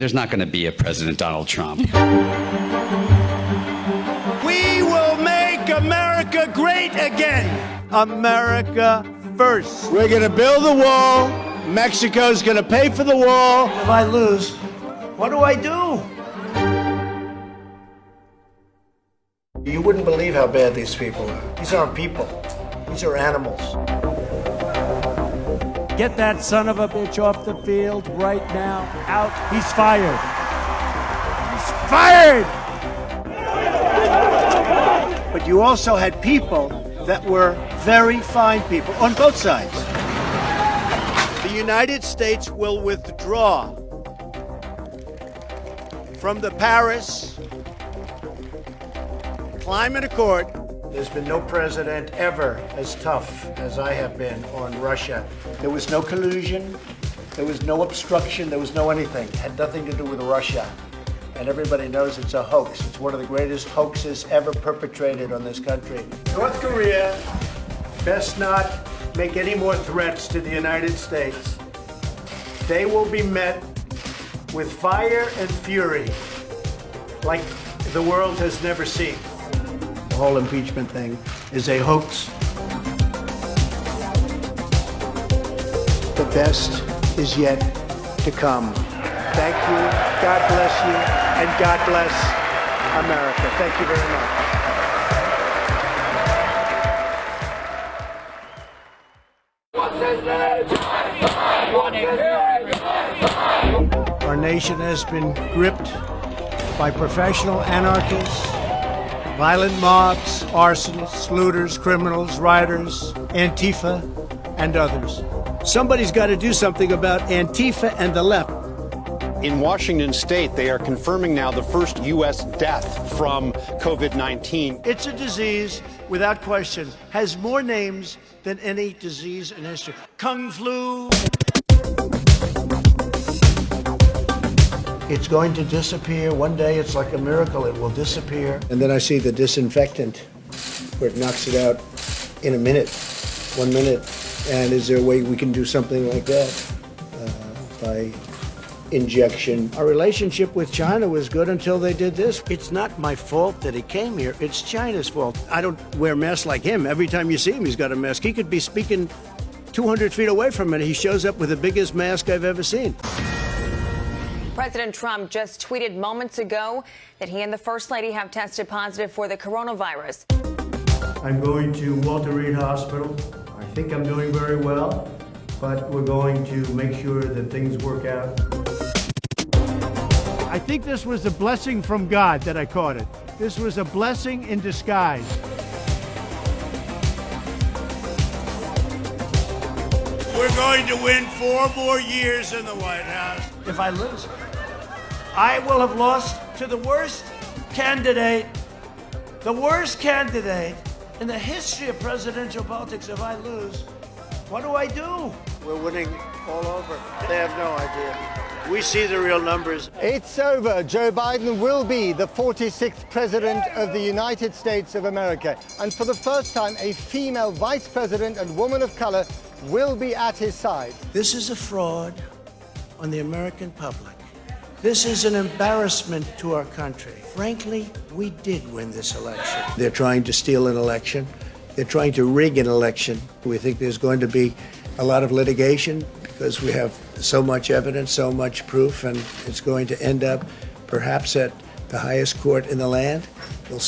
There's not going to be a President Donald Trump. We will make America great again. America first. We're going to build the wall. Mexico's going to pay for the wall. If I lose, what do I do? You wouldn't believe how bad these people are. These aren't people. These are animals. Get that son of a bitch off the field right now. Out. He's fired. He's fired! But you also had people that were very fine people on both sides. The United States will withdraw from the Paris Climate Accord. There's been no president ever as tough as I have been on Russia. There was no collusion, there was no obstruction, there was no anything. It had nothing to do with Russia. And everybody knows it's a hoax. It's one of the greatest hoaxes ever perpetrated on this country. North Korea best not make any more threats to the United States. They will be met with fire and fury like the world has never seen. The whole impeachment thing is a hoax. The best is yet to come. Thank you, God bless you, and God bless America. Thank you very much. Our nation has been gripped by professional anarchists, violent mobs, arsonists, looters, criminals, rioters, Antifa, and others. Somebody's got to do something about Antifa and the left. In Washington state, they are confirming now the first U.S. death from COVID-19. It's a disease, without question, has more names than any disease in history. Kung flu. It's going to disappear. One day, it's like a miracle. It will disappear. And then I see the disinfectant, where it knocks it out in a minute, 1 minute. And is there a way we can do something like that by injection? Our relationship with China was good until they did this. It's not my fault that he came here. It's China's fault. I don't wear masks like him. Every time you see him, he's got a mask. He could be speaking 200 feet away from it. He shows up with the biggest mask I've ever seen. President Trump just tweeted moments ago that he and the First Lady have tested positive for the coronavirus. I'm going to Walter Reed Hospital. I think I'm doing very well, but we're going to make sure that things work out. I think this was a blessing from God that I caught it. This was a blessing in disguise. We're going to win 4 more years in the White House. If I lose, I will have lost to the worst candidate in the history of presidential politics. If I lose, what do I do? We're winning all over. They have no idea. We see the real numbers. It's over. Joe Biden will be the 46th president of the United States of America. And for the first time, a female vice president and woman of color will be at his side. This is a fraud on the American public. This is an embarrassment to our country. Frankly, we did win this election. They're trying to steal an election. They're trying to rig an election. We think there's going to be a lot of litigation because we have so much evidence, so much proof, and it's going to end up perhaps at the highest court in the land. We'll